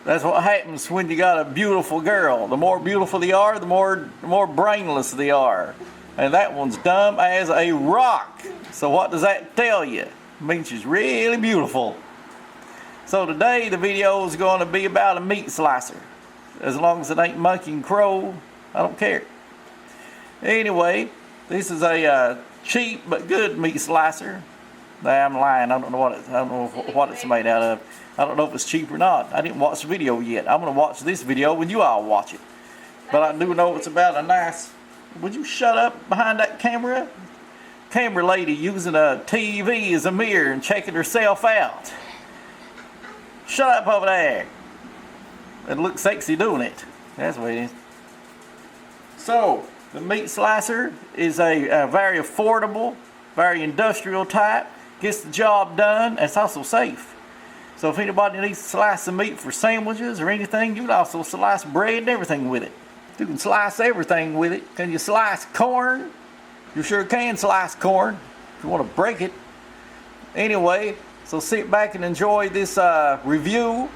That's what happens when you got a beautiful girl. The more beautiful they are, the more brainless they are. And that one's dumb as a rock. So what does that tell you? It means she's really beautiful. So today the video is going to be about a meat slicer. As long as it ain't monkey and crow, I don't care. Anyway, this is a cheap but good meat slicer. I'm lying. I don't know what it's made out of. I don't know if it's cheap or not. I didn't watch the video yet. I'm going to watch this video when you all watch it. But I do know it's about a nice... Would you shut up behind that camera? Camera lady using a TV as a mirror and checking herself out. Shut up over there. It looks sexy doing it. That's what it is. So, the meat slicer is a very affordable, very industrial type. Gets the job done. It's also safe. So if anybody needs to slice some meat for sandwiches or anything, you can also slice bread and everything with it. You can slice everything with it. Can you slice corn? You sure can slice corn if you want to break it. Anyway, so sit back and enjoy this review.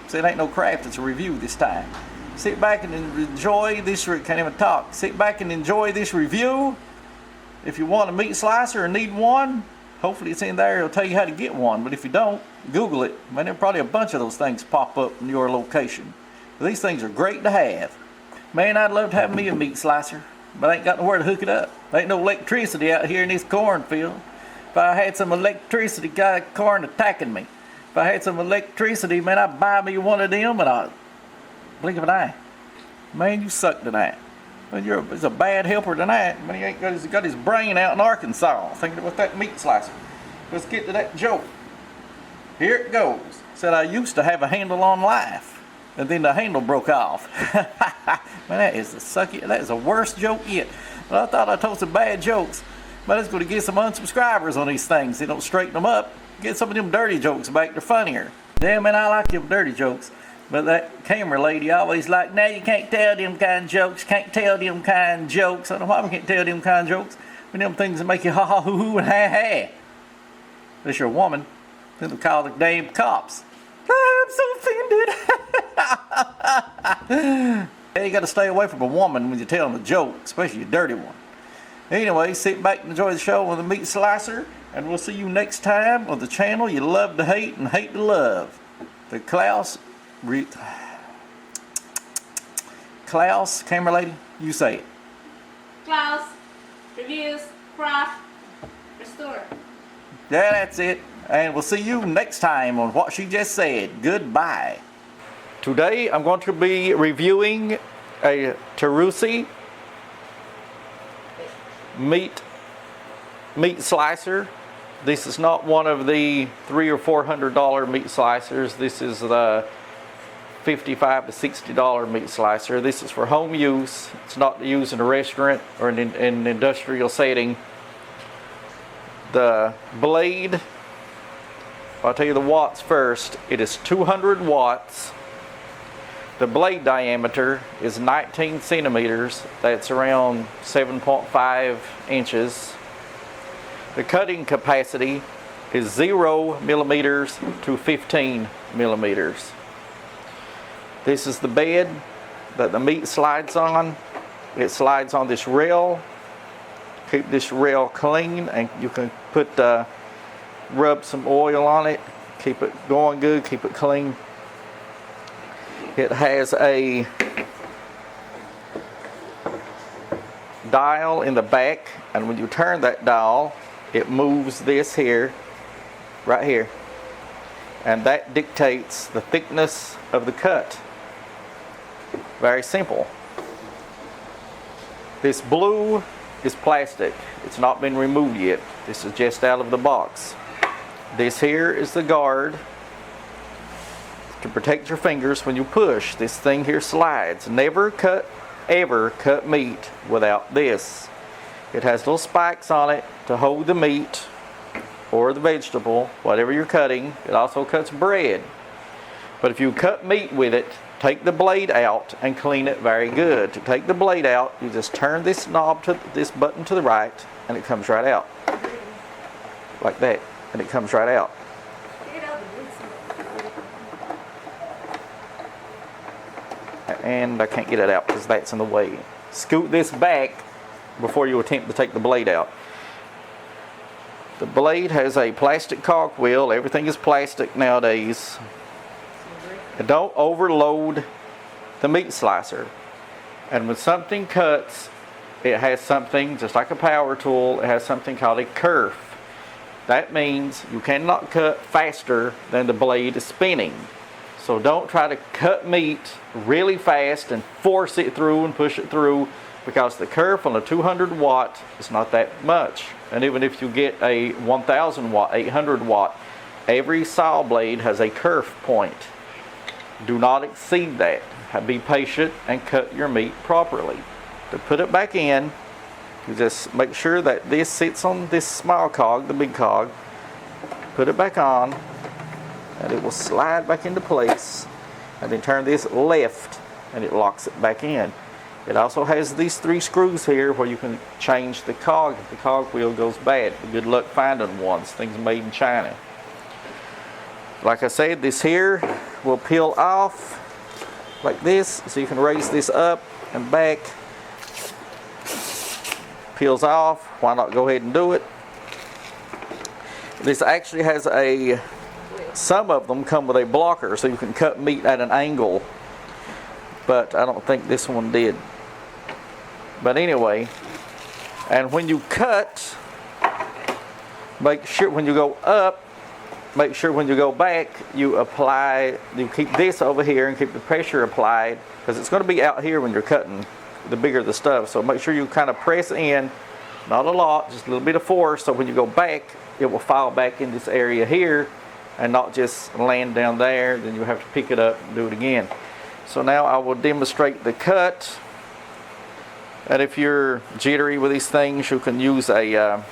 See, it ain't no craft, it's a review this time. Sit back and enjoy this, can't even talk. Sit back and enjoy this review. If you want a meat slicer or need one, hopefully it's in there, it'll tell you how to get one. But if you don't, Google it. Man, there's probably a bunch of those things pop up in your location. But these things are great to have. Man, I'd love to have me a meat slicer, but I ain't got nowhere to hook it up. There ain't no electricity out here in this cornfield. If I had some electricity, got corn attacking me. If I had some electricity, man, I'd buy me one of them and I'd blink of an eye. Man, you suck tonight. Man, you're a bad helper tonight. Man, he ain't got his brain out in Arkansas thinking about that meat slicer. Let's get to that joke. Here it goes. Said I used to have a handle on life, and then the handle broke off. Man, that is the worst joke yet. But I thought I told some bad jokes. But it's going to get some unsubscribers on these things. They don't straighten them up. Get some of them dirty jokes back. They're funnier. Damn, man, I like them dirty jokes. But that camera lady always like, now you can't tell them kind of jokes. Can't tell them kind of jokes. I don't know why we can't tell them kind of jokes. But them things that make you ha ha hoo hoo and ha ha. Unless you're a woman, then they'll call the damn cops. I'm so offended. Hey, you got to stay away from a woman when you tell them a joke, especially a dirty one. Anyway, sit back and enjoy the show with the meat slicer, and we'll see you next time on the channel you love to hate and hate to love. The Klaus, camera lady, you say it. Klaus, reviews, craft, restore. Yeah, that's it. And we'll see you next time on what she just said. Goodbye. Today I'm going to be reviewing a TERUISI meat slicer. This is not one of the $300 or $400 meat slicers. This is the $55 to $60 meat slicer. This is for home use. It's not used in a restaurant or in an industrial setting. The blade, I'll tell you the watts first. It is 200 watts. The blade diameter is 19 centimeters. That's around 7.5 inches. The cutting capacity is 0 millimeters to 15 millimeters. This is the bed that the meat slides on. It slides on this rail. Keep this rail clean, and you can put rub some oil on it. Keep it going good, keep it clean. It has a dial in the back, and when you turn that dial, it moves this here, right here, and that dictates the thickness of the cut. Very simple. This blue is plastic. It's not been removed yet. This is just out of the box. This here is the guard to protect your fingers when you push. This thing here slides. Never ever cut meat without this. It has little spikes on it to hold the meat or the vegetable, whatever you're cutting. It also cuts bread. But if you cut meat with it, take the blade out and clean it very good. To take the blade out, you just turn this knob to this button to the right, and it comes right out. Like that. And it comes right out. And I can't get it out because that's in the way. Scoot this back before you attempt to take the blade out. The blade has a plastic cogwheel. Everything is plastic nowadays. And don't overload the meat slicer. And when something cuts, it has something, just like a power tool, it has something called a kerf. That means you cannot cut faster than the blade is spinning. So don't try to cut meat really fast and force it through and push it through, because the kerf on a 200 watt is not that much. And even if you get a 1000 watt, 800 watt, every saw blade has a kerf point. Do not exceed that. Be patient and cut your meat properly. To put it back in, you just make sure that this sits on this small cog, the big cog. Put it back on, and it will slide back into place. And then turn this left, and it locks it back in. It also has these 3 screws here where you can change the cog if the cog wheel goes bad. Good luck finding ones. Things made in China. Like I said, this here will peel off like this, so you can raise this up and back. Peels off. Why not go ahead and do it? This actually has some of them come with a blocker, so you can cut meat at an angle, but I don't think this one did. But anyway, and when you cut, make sure when you go up, make sure when you go back, you keep this over here and keep the pressure applied, because it's going to be out here when you're cutting, the bigger the stuff. So make sure you kind of press in, not a lot, just a little bit of force, so when you go back, it will file back in this area here and not just land down there. Then you have to pick it up and do it again. So now I will demonstrate the cut. And if you're jittery with these things, you can use a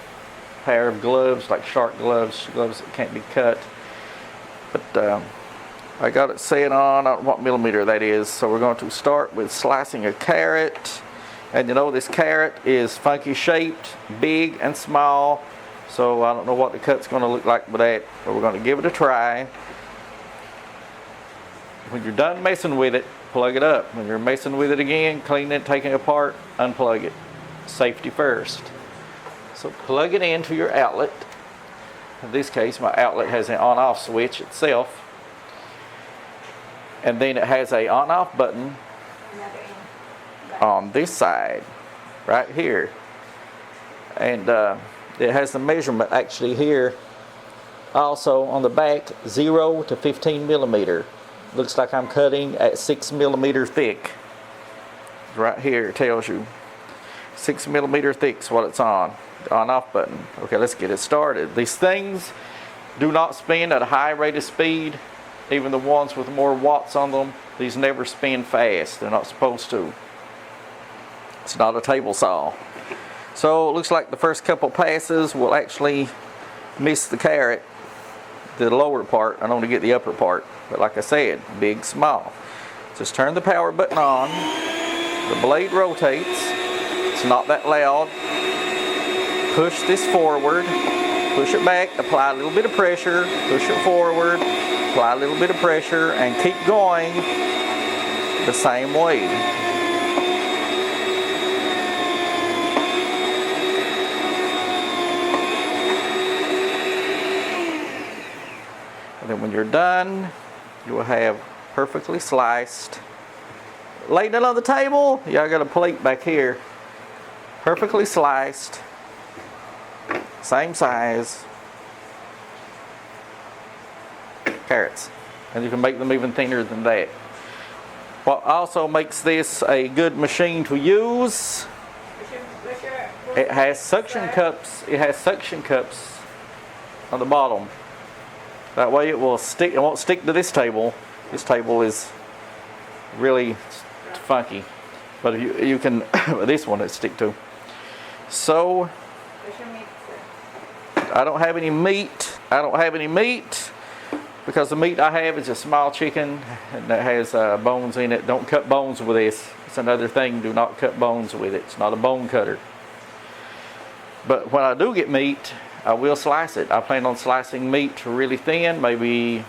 pair of gloves, like shark gloves that can't be cut. But I got it set on, I don't know what millimeter that is. So we're going to start with slicing a carrot. And you know, this carrot is funky shaped, big and small. So I don't know what the cut's going to look like with that, but we're going to give it a try. When you're done messing with it, plug it up. When you're messing with it again, clean it, taking it apart, unplug it. Safety first. So plug it into your outlet. In this case, my outlet has an on-off switch itself. And then it has a on-off button on this side, right here. And it has the measurement actually here. Also on the back, 0 to 15 millimeter. Looks like I'm cutting at 6 millimeter thick. Right here it tells you 6 millimeter thick is what it's on. The on-off button. Okay, let's get it started. These things do not spin at a high rate of speed. Even the ones with more watts on them, these never spin fast. They're not supposed to. It's not a table saw. So it looks like the first couple passes will actually miss the carrot, the lower part. I don't want to get the upper part. But like I said, big, small. Just turn the power button on. The blade rotates. It's not that loud. Push this forward. Push it back. Apply a little bit of pressure. Push it forward. Apply a little bit of pressure and keep going the same way. And then when you're done, you will have perfectly sliced. Laying it on the table, yeah, I got a plate back here. Perfectly sliced, same size carrots. And you can make them even thinner than that. What also makes this a good machine to use, it has suction cups. It has suction cups on the bottom. That way it will stick. It won't stick to this table. This table is really funky, but you can this one it stick to. So I don't have any meat. Because the meat I have is a small chicken and that has bones in it. Don't cut bones with this. It's another thing. Do not cut bones with it. It's not a bone cutter. But when I do get meat, I will slice it. I plan on slicing meat really thin, maybe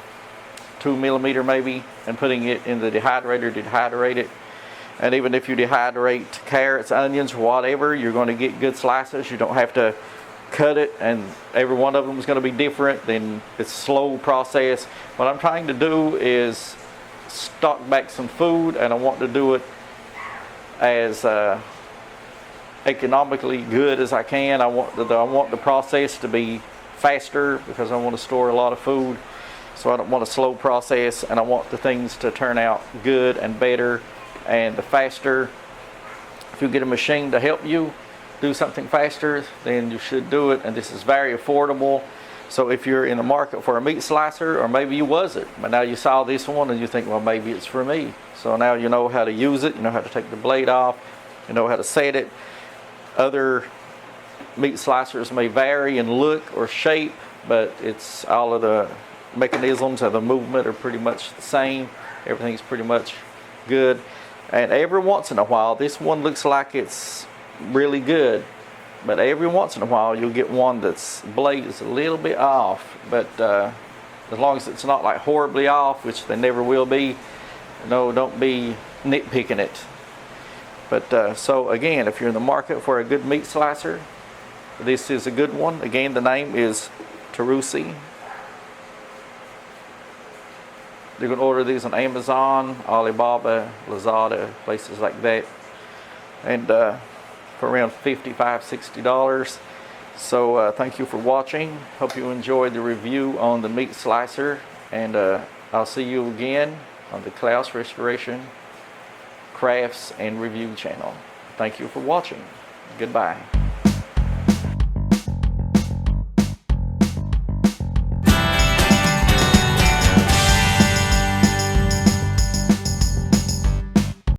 2mm maybe, and putting it in the dehydrator to dehydrate it. And even if you dehydrate carrots, onions, whatever, you're going to get good slices. You don't have to cut it, and every one of them is going to be different. Then it's a slow process. What I'm trying to do is stock back some food, and I want to do it as economically good as I can. I want the process to be faster because I want to store a lot of food. So I don't want a slow process, and I want the things to turn out good and better. And the faster, if you get a machine to help you do something faster, then you should do it. And this is very affordable. So if you're in the market for a meat slicer, or maybe you wasn't, but now you saw this one and you think, well, maybe it's for me. So now you know how to use it, you know how to take the blade off, you know how to set it. Other meat slicers may vary in look or shape, but it's all of the mechanisms of the movement are pretty much the same. Everything's pretty much good. And every once in a while, this one looks like it's really good, but every once in a while you'll get one that's blade is a little bit off. But as long as it's not like horribly off, which they never will be, no, don't be nitpicking it. But so again, if you're in the market for a good meat slicer, this is a good one. Again, the name is TERUISI. You can order these on Amazon, Alibaba, Lazada, places like that, and for around $55, $60. So thank you for watching. Hope you enjoyed the review on the meat slicer, and I'll see you again on the Klaus Restoration Crafts and Review channel. Thank you for watching. Goodbye.